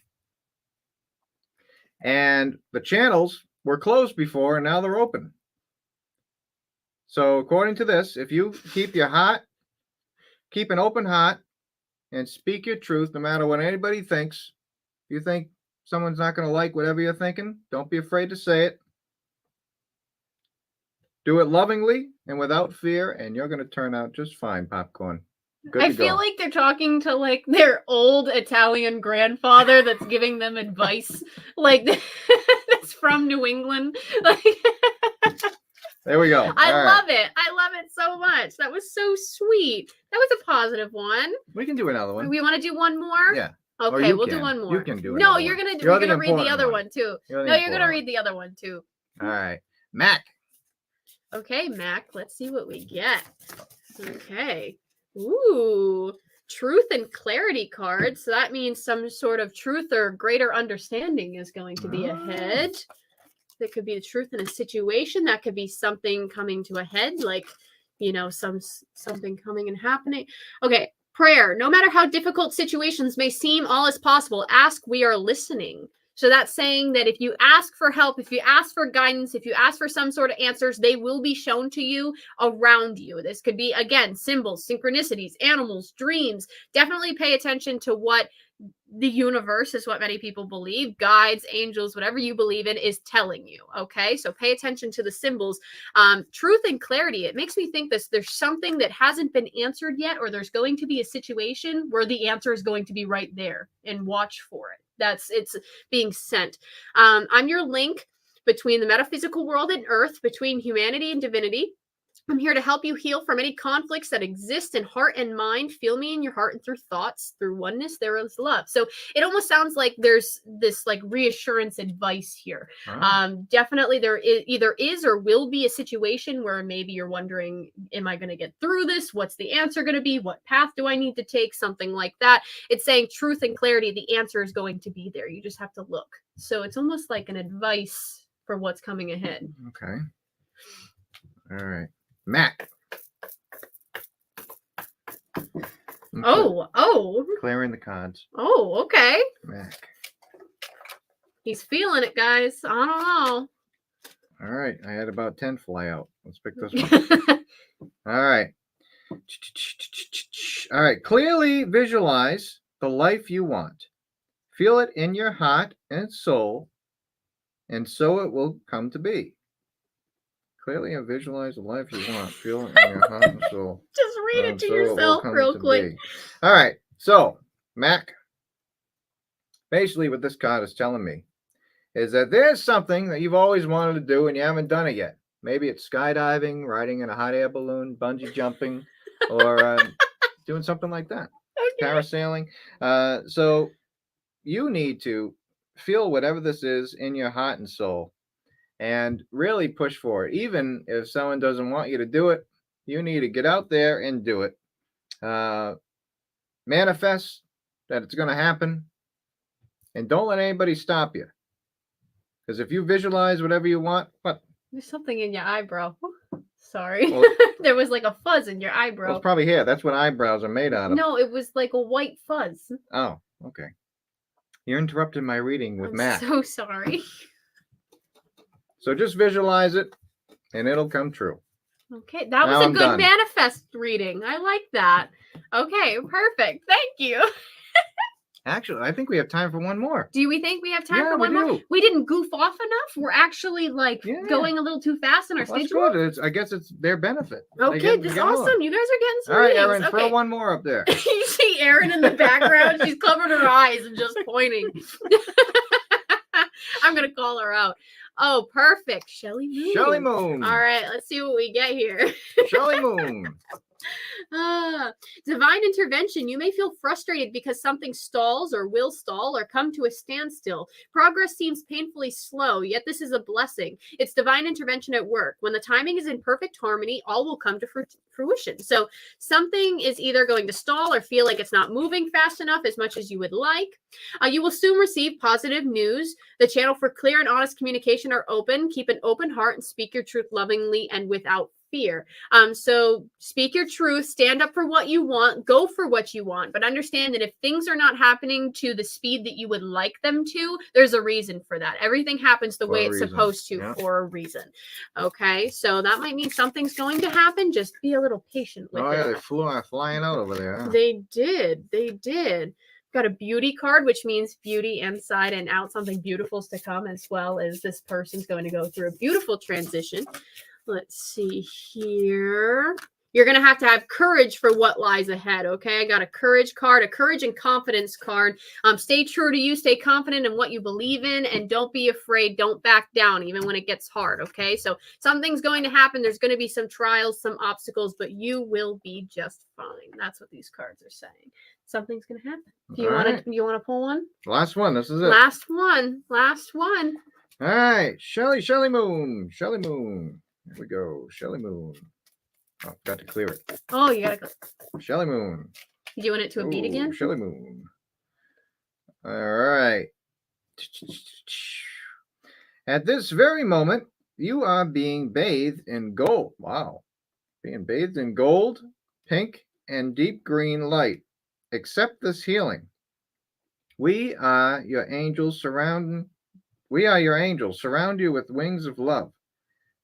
And the channels were closed before, and now they're open. So according to this, if you keep an open heart and speak your truth, no matter what anybody thinks, if you think someone's not going to like whatever you're thinking, don't be afraid to say it. Do it lovingly and without fear, and you're going to turn out just fine, Popcorn. I feel like they're talking to like their old Italian grandfather that's giving them advice, like that's from New England. Like, there we go. I love it. I love it so much. That was so sweet. That was a positive one. We can do another one. We want to do one more? Yeah. Okay, we'll do one more. You can do it. No, you're gonna read the other one too. You're gonna read the other one too. All right, Mac. Okay, Mac. Let's see what we get. Okay. Ooh, truth and clarity card. So that means some sort of truth or greater understanding is going to be ahead. That could be the truth in a situation. That could be something coming to a head, like, something coming and happening. Okay, prayer. No matter how difficult situations may seem, all is possible. Ask, we are listening. So that's saying that if you ask for help, if you ask for guidance, if you ask for some sort of answers, they will be shown to you around you. This could be, again, symbols, synchronicities, animals, dreams. Definitely pay attention to what the universe is what many people believe, guides, angels, whatever you believe in is telling you. Okay. So pay attention to the symbols, truth and clarity. It makes me think there's something that hasn't been answered yet, or there's going to be a situation where the answer is going to be right there, and watch for it. It's being sent. I'm your link between the metaphysical world and earth, between humanity and divinity. I'm here to help you heal from any conflicts that exist in heart and mind. Feel me in your heart and through thoughts. Through oneness, there is love. So it almost sounds like there's this like reassurance advice here. Definitely there either is or will be a situation where maybe you're wondering, am I going to get through this? What's the answer going to be? What path do I need to take? Something like that. It's saying truth and clarity. The answer is going to be there. You just have to look. So it's almost like an advice for what's coming ahead. Okay. All right. Mac. Oh. Clearing the cards. Oh, okay. Mac. He's feeling it, guys. I don't know. All right. I had about 10 fly out. Let's pick this one. All right. All right. Clearly visualize the life you want. Feel it in your heart and soul, and so it will come to be. Clearly and visualize the life you want. Feel it in your heart and soul. Just read it to so yourself real quick. Be. All right. So, Mac, basically what this card is telling me is that there's something that you've always wanted to do and you haven't done it yet. Maybe it's skydiving, riding in a hot air balloon, bungee jumping, or doing something like that. Okay. Parasailing. So you need to feel whatever this is in your heart and soul and really push for it. Even if someone doesn't want you to do it, you need to get out there and do it. Manifest that it's going to happen, and don't let anybody stop you. Because if you visualize whatever you want, what? There's something in your eyebrow. Sorry. Well, there was like a fuzz in your eyebrow. Well, it's probably hair. That's what eyebrows are made out of. No, it was like a white fuzz. Oh, okay. You interrupted my reading with Matt. So sorry. So just visualize it, and it'll come true. Okay, that was a good manifest reading. I like that. Okay, perfect. Thank you. Actually, I think we have time for one more. Do we think we have time for one more? We didn't goof off enough. We're actually going a little too fast in our schedule. That's good. I guess it's their benefit. Okay, this is awesome. You guys are getting some All right, readings. Erin, throw one more up there. You see Erin in the background. She's covered her eyes and just pointing. I'm going to call her out. Oh, perfect. Shelly Moon. Shelly Moon. All right, let's see what we get here. Shelly Moon. Divine intervention. You may feel frustrated because something stalls or will stall or come to a standstill. Progress seems painfully slow, yet this is a blessing. It's divine intervention at work. When the timing is in perfect harmony, all will come to fruition. So something is either going to stall or feel like it's not moving fast enough as much as you would like. You will soon receive positive news. The channel for clear and honest communication are open. Keep an open heart and speak your truth lovingly and without fear. So speak your truth, stand up for what you want, go for what you want, but understand that if things are not happening to the speed that you would like them to, there's a reason for that. Everything happens the way it's supposed to for a reason. Okay, so that might mean something's going to happen. Just be a little patient with it. Oh yeah, they flew flying out over there. Huh? They did. Got a beauty card, which means beauty inside and out. Something beautiful is to come, as well as this person's going to go through a beautiful transition. Let's see here. You're going to have courage for what lies ahead, okay? I got a courage card, a courage and confidence card. Stay true to you, stay confident in what you believe in, and don't be afraid. Don't back down, even when it ggets hard, okay? So something's going to happen. There's going to be some trials, some obstacles, but you will be just fine. That's what these cards are saying. Something's going to happen. Do you want to pull one? Last one. This is it. Last one. All right. Shelly Moon. Here we go. Shelly Moon. Oh, got to clear it. Oh, you got to go. Shelly Moon. You doing it to a beat again? Shelly Moon. All right. At this very moment, you are being bathed in gold. Wow. Being bathed in gold, pink, and deep green light. Accept this healing. We are your angels. Surround you with wings of love.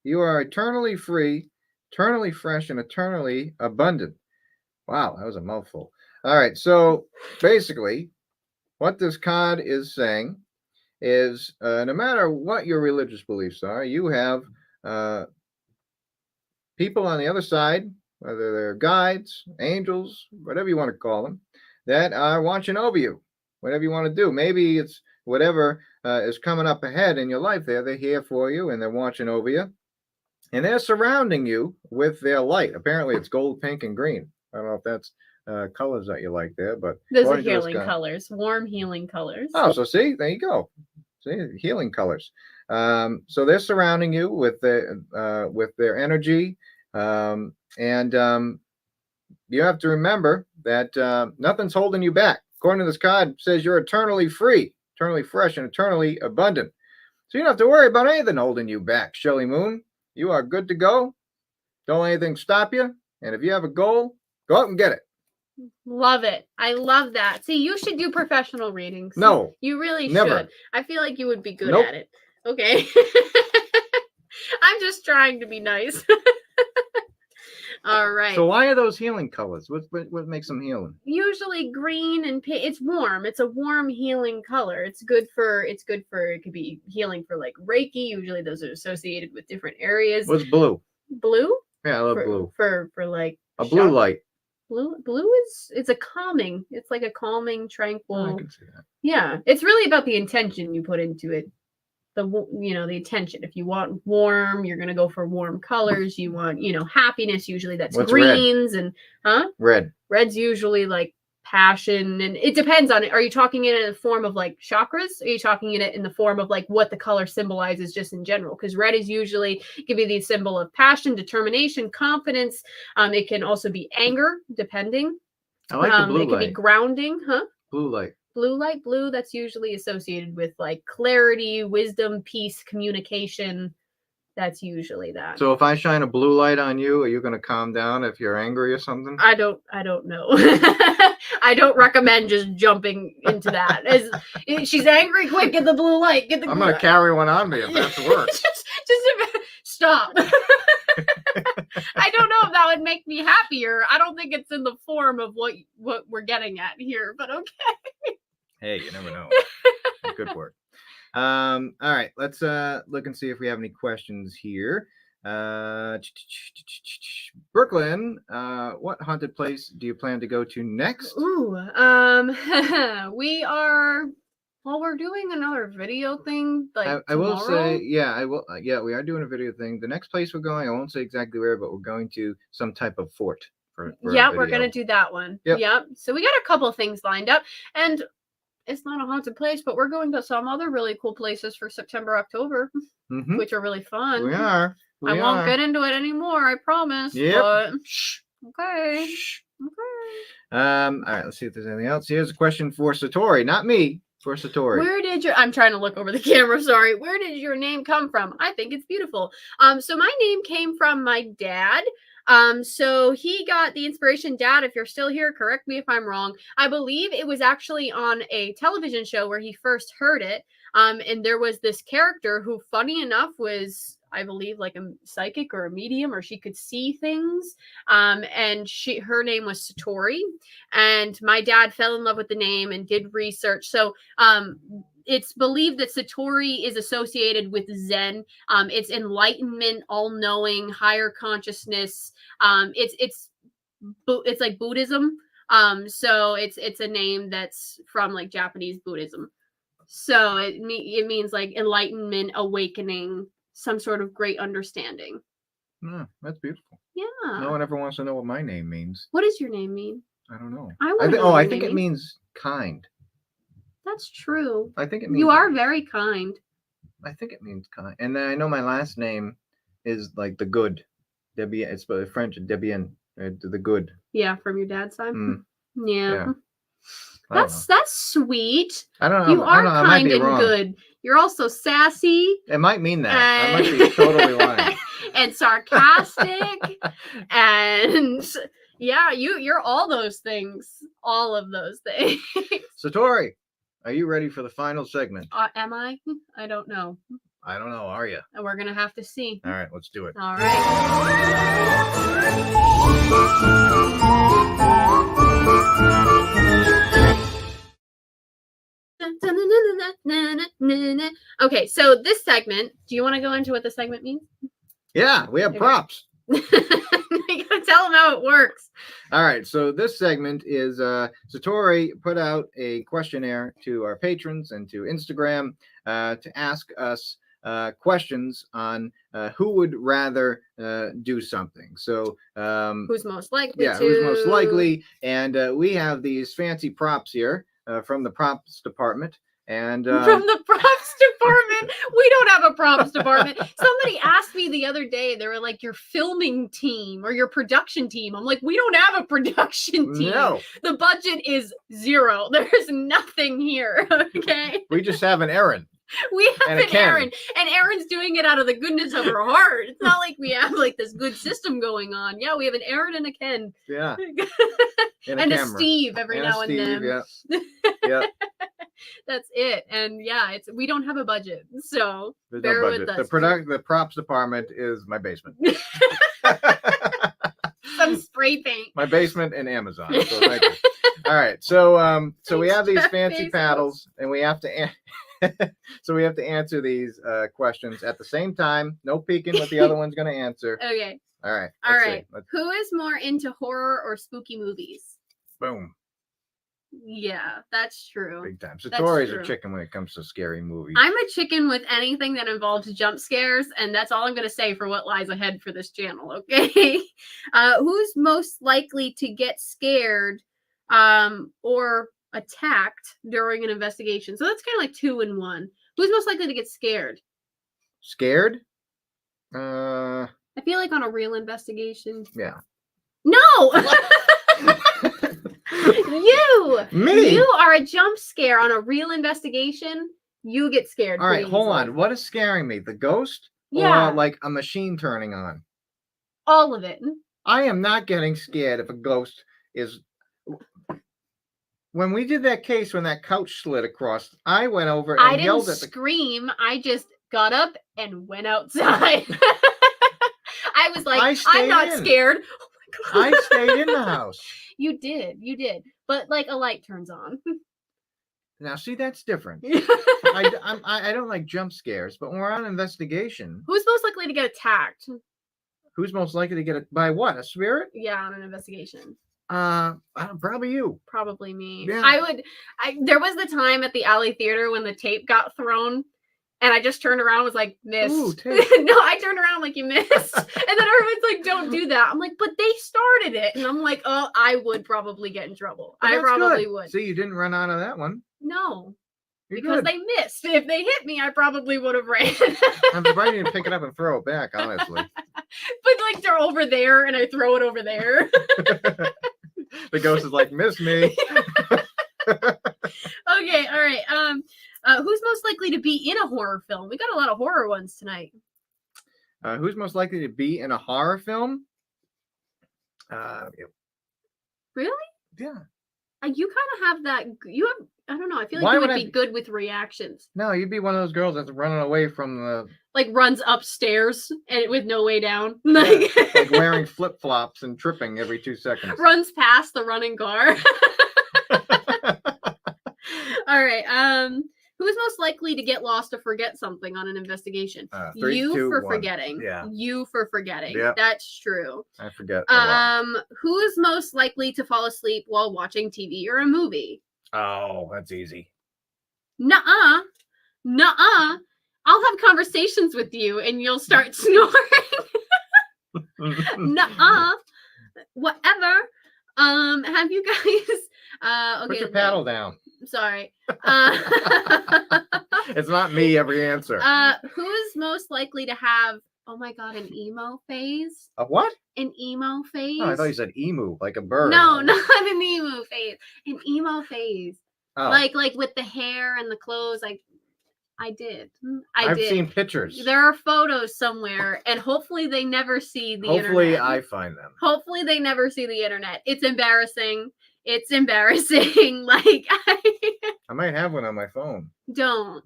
You are eternally free, eternally fresh, and eternally abundant. Wow, that was a mouthful. All right, so basically, what this card is saying is no matter what your religious beliefs are, you have people on the other side, whether they're guides, angels, whatever you want to call them, that are watching over you, whatever you want to do. Maybe it's whatever is coming up ahead in your life there. They're here for you, and they're watching over you. And they're surrounding you with their light. Apparently, it's gold, pink, and green. I don't know if that's colors that you like there, but Those are according to this healing guy- colors, warm healing colors. Oh, so see, there you go. See, healing colors. So they're surrounding you with their energy, and you have to remember that nothing's holding you back. According to this card, it says you're eternally free, eternally fresh, and eternally abundant. So you don't have to worry about anything holding you back, Shelly Moon. You are good to go. Don't let anything stop you. And if you have a goal, go out and get it. Love it. I love that. See, you should do professional readings. No. You really never. should. I feel like you would be good Nope. at it. Okay. I'm just trying to be nice. All right. So why are those healing colors? What makes them healing? Usually green and pink. It's warm. It's a warm healing color. It could be healing for like Reiki. Usually those are associated with different areas. What's blue? Blue? Yeah, I love blue. For like A blue shock- light. Blue it's a calming. It's like a calming, tranquil. Oh, I can see that. Yeah, it's really about the intention you put into it. The intention. If you want warm, you're gonna go for warm colors. You want happiness. Usually that's What's red? greens and Red. red's usually like passion, and it depends on it. Are you talking it in the form of like chakras? Are you talking it in the form of like what the color symbolizes just in general? Because red is usually give you the symbol of passion, determination, confidence. It can also be anger, depending. I like the blue it can light. be grounding, Blue light. blue, that's usually associated with like clarity, wisdom, peace, communication. That's usually that. So if I shine a blue light on you, are you going to calm down if you're angry or something? I don't know. I don't recommend just jumping into that. She's angry, quick, get the blue light. Get the I'm going to carry one on me if that's works. just stop. I don't know if that would make me happier. I don't think it's in the form of what we're getting at here, but okay. Hey, you never know. Good work. All right, let's look and see if we have any questions here. Brooklyn, what haunted place do you plan to go to next? Ooh, we're doing another video thing. Like I will tomorrow. say, yeah, I will. Yeah, we are doing a video thing. The next place we're going, I won't say exactly where, but we're going to some type of fort. For Yeah, a we're video. gonna do that one. Yep. So we got a couple things lined up, and it's not a haunted place, but we're going to some other really cool places for September, October, Mhm. which are really fun. We are. I won't get into it anymore, I promise. Yep. But okay. Shh. Okay. All right, let's see if there's anything else. Here's a question for Satori, not me, for Satori. Where did I'm trying to look over the camera, sorry. Where did your name come from? I think it's beautiful. So my name came from my dad. So he got the inspiration. Dad, if you're still here, correct me if I'm wrong. I believe it was actually on a television show where he first heard it. And there was this character who, funny enough, was, I believe, like a psychic or a medium, or she could see things. And her name was Satori. And my dad fell in love with the name and did research. So it's believed that Satori is associated with Zen. It's enlightenment, all-knowing, higher consciousness. It's like Buddhism. So it's a name that's from like Japanese Buddhism. So it means like enlightenment, awakening, some sort of great understanding. That's beautiful. Yeah. No one ever wants to know what my name means. What does your name mean? I don't know. I think it means kind. That's true. I think it means You are very kind. I think it means kind. And then I know my last name is like the good. DesBiens. It's French. DesBiens. The good. Yeah, from your dad's side. Mm. Yeah. I don't know. That's sweet. I don't know. You I are don't know, I might kind be and wrong. good. You're also sassy. It might mean that. I might be totally lying. And sarcastic. And yeah, you're all those things. All of those things. Satori, are you ready for the final segment? Am I? I don't know. I don't know. Are you? And we're gonna have to see. All right, let's do it. All right. Okay, so this segment, do you want to go into what the segment means? Yeah, we have Okay. props. You gotta tell them how it works. All right, so this segment is Satori put out a questionnaire to our patrons and to Instagram to ask us questions on who would rather do something. So Who's most likely yeah, to? who's most likely? And we have these fancy props here from the props department. And From the props department. We don't have a props department. Somebody asked me the other day, they were like, your filming team or your production team. I'm like, we don't have a production team. no, The budget is 0. There's nothing here. Okay. we just have an Erin. We have And a an Ken. Erin, and Erin's doing it out of the goodness of her heart. It's not like we have like this good system going on. Yeah, we have an Erin and a Ken. Yeah. And a a camera. Steve every And a now and Steve, then. yeah. Yeah. That's it. And yeah, we don't have a budget. So There's bear no with budget. us. The props department is my basement. Some spray paint. My basement and Amazon. So thank you. All right. So we have these Jeff fancy Bezos. paddles, and we have to so we have to answer these questions at the same time. No peeking what the other one's going to answer. Okay. All right. All let's see. right. Let's, Who is more into horror or spooky movies? boom. Yeah, that's true. Big time. Satori's true. a chicken when it comes to scary movies. I'm a chicken with anything that involves jump scares, and that's all I'm going to say for what lies ahead for this channel, okay? Who's most likely to get scared or attacked during an investigation? So that's kind of like 2 in 1. Who's most likely to get scared? Scared? I feel like on a real investigation. Yeah. No! You! Me? You are a jump scare on a real investigation. You get scared. All right, pretty hold easily. on. What is scaring me? The ghost? Yeah. Or like a machine turning on? All of it. I am not getting scared if a ghost is. When we did that case, when that couch slid across, I went over and I didn't yelled at the. scream. I just got up and went outside. I was like, I I'm stayed not in. scared. Oh my God. I stayed in the house. You did. But like a light turns on. Now, see, that's different. I don't like jump scares, but when we're on an investigation, Who's most likely to get attacked? who's most likely to get it by what? A spirit? Yeah, on an investigation. Probably you. Probably me. Yeah. There was the time at the Alley Theater when the tape got thrown, and I just turned around and was like, missed. Ooh, tape. No, I turned around like, you missed. And then everyone's like, don't do that. I'm like, but they started it. And I'm like, oh, I would probably get in trouble. But I that's probably good. would. See, you didn't run out of that one. No, You're because good. they missed. If they hit me, I probably would have ran. I'm surprised you didn't pick it up and throw it back, honestly. But like they're over there and I throw it over there. The ghost is like, miss me. Okay, all right. Who's most likely to be in a horror film? We got a lot of horror ones tonight. Who's most likely to be in a horror film? Really? Yeah. You kind of have that. You have. I don't know. I feel like Why you would would I be good with reactions. No, you'd be one of those girls that's running away from the, Like runs upstairs and with no way down. Like, like wearing flip flops and tripping every 2 seconds. runs past the running car. All right. Who's most likely to get lost or forget something on an investigation? 3, You 2, for 1. forgetting. Yeah. You for forgetting. Yep. That's true. I forget a lot. Who's most likely to fall asleep while watching TV or a movie? Oh, that's easy. Nuh-uh. Nuh-uh. I'll have conversations with you and you'll start snoring. Nuh-uh. Whatever. Have you guys okay. Put your paddle down. Sorry. It's not me every answer. Who's most likely to have, oh my God, an emo phase? A what? An emo phase? Oh, I thought you said emu, like a bird. No, not an emo phase. An emo phase. Oh. Like with the hair and the clothes. I did. I've seen pictures. There are photos somewhere, and hopefully they never see the Hopefully internet. I find them. Hopefully they never see the internet. It's embarrassing. It's embarrassing. Like, I might have one on my phone. don't.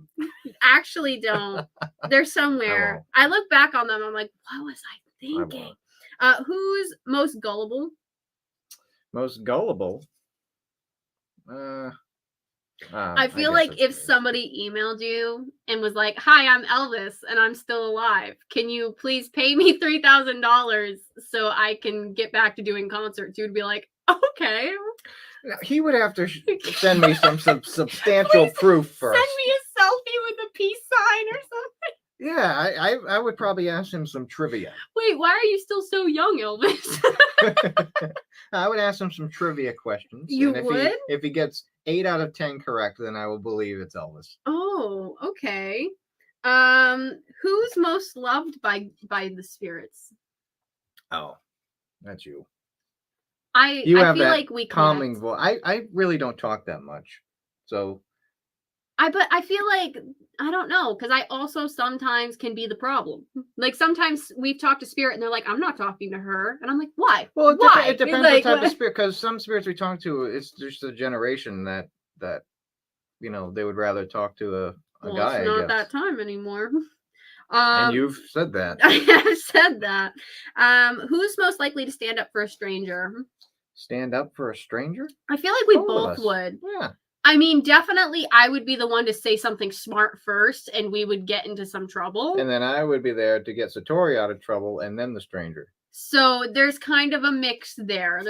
Actually don't. They're somewhere. won't. I look back on them. I'm like, what was I I thinking? won't. Who's most gullible? Most gullible? I feel like if somebody emailed you and was like, hi, I'm Elvis and I'm still alive. Can you please pay me $3,000 so I can get back to doing concerts? You'd be like, okay. He would have to send me some substantial Please proof first. Send me a selfie with a peace sign or something. Yeah, I would probably ask him some trivia. Wait, why are you still so young, Elvis? I would ask him some trivia questions. You and would? If he gets 8 out of 10 correct, then I will believe it's Elvis. Oh, okay. Who's most loved by the spirits? Oh, that's you. I You have feel that like we calming can't. voice. I really don't talk that much, so. But I feel like I don't know, because I also sometimes can be the problem. Like sometimes we've talked to spirit and they're like, I'm not talking to her, and I'm like, why? Well, why? It depends like, what type of spirit. Because some spirits we talk to, it's just a generation that they would rather talk to a well, guy. it's not I guess. that time anymore. And you've said that. I have said that. Who's most likely to stand up for a stranger? Stand up for a stranger? I feel like we Both of both us. would. Yeah. I mean, definitely I would be the one to say something smart first and we would get into some trouble. And then I would be there to get Satori out of trouble and then the stranger. So there's kind of a mix there.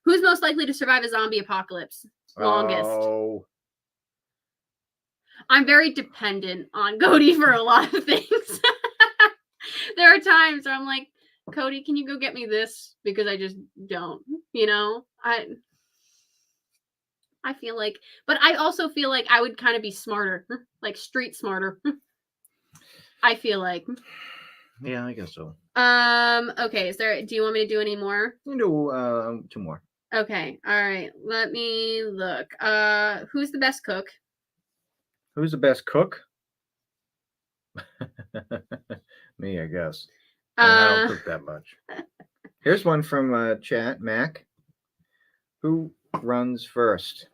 Who's most likely to survive a zombie apocalypse? Longest. Oh. I'm very dependent on Cody for a lot of things. There are times where I'm like, Cody, can you go get me this? Because I just don't, I feel like, but I also feel like I would kind of be smarter, like street smarter. I feel like. Yeah, I guess so. Okay, do you want me to do any more? You do 2 more. Okay, all right. Let me look. Who's the best cook? Who's the best cook? Me, I guess. I don't cook that much. Here's one from chat, Mac. Who runs first?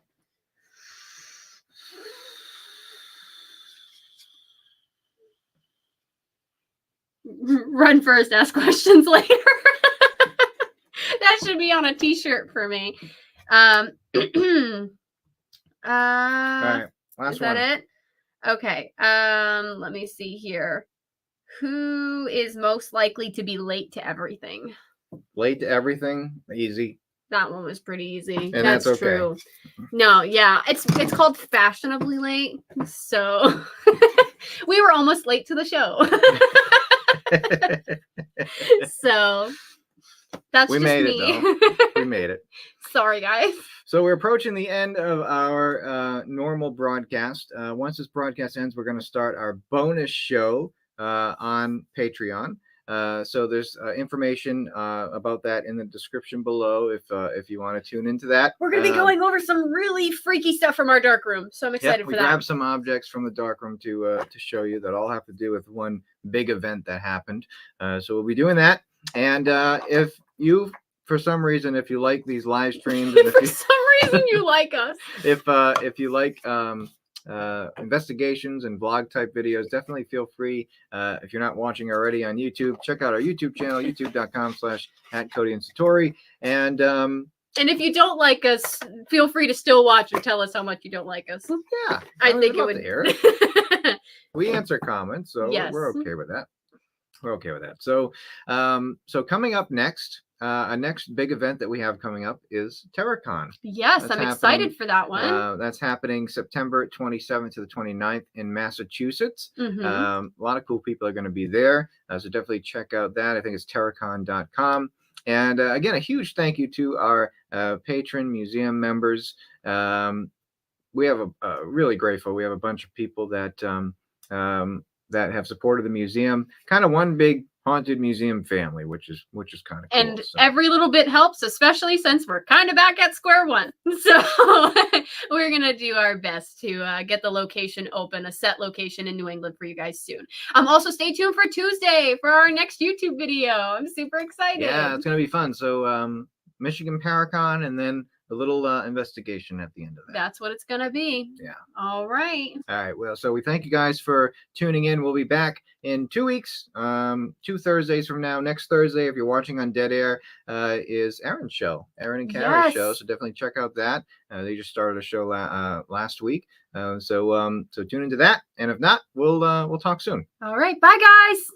Run first, ask questions later. That should be on a t-shirt for me. All right, last is that one. it? Okay. Let me see here. Who is most likely to be late to everything? Late to everything? Easy. That one was pretty easy. And that's okay. True. No, yeah. It's called fashionably late. So we were almost late to the show. So that's we just made me. it though. We made it. Sorry, guys. So we're approaching the end of our normal broadcast. Once this broadcast ends, we're going to start our bonus show on Patreon. So there's information about that in the description below if you want to tune into that. We're going to be going over some really freaky stuff from our dark room. So I'm excited for that. We grabbed some objects from the dark room to show you that all have to do with one big event that happened. So we'll be doing that. And if you, for some reason, if you like these live streams, and for some reason you like us, if you like investigations and vlog type videos, definitely feel free. If you're not watching already on YouTube, check out our YouTube channel, youtube.com/@CodyandSatori. And if you don't like us, feel free to still watch and tell us how much you don't like us. Yeah, I think it would. Hear it. We answer comments, so yes. We're okay with that. We're okay with that. So, so coming up next, a next big event that we have coming up is TerraCon. Yes, I'm excited for that one. That's happening September 27th to the 29th in Massachusetts. Mm-hmm. A lot of cool people are going to be there. So definitely check out that. I think it's terracon.com. And again, a huge thank you to our patron museum members. We have a really grateful. We have a bunch of people that that have supported the museum. Kind of one big haunted museum family, which is kind of cool. And every little bit helps, especially since we're kind of back at square one. So we're gonna do our best to get the location open, a set location in New England for you guys soon. Also stay tuned for Tuesday for our next YouTube video. I'm super excited. Yeah, it's gonna be fun. So Michigan Paracon, and then a little investigation at the end of that. That's what it's gonna be. Yeah. All right. Well, so we thank you guys for tuning in. We'll be back in 2 weeks, 2 Thursdays from now. Next Thursday, if you're watching on Dead Air, is Erin's show, Erin and Carrie's show. So definitely check out that. They just started a show last week. So tune into that. And if not, we'll talk soon. All right. Bye, guys.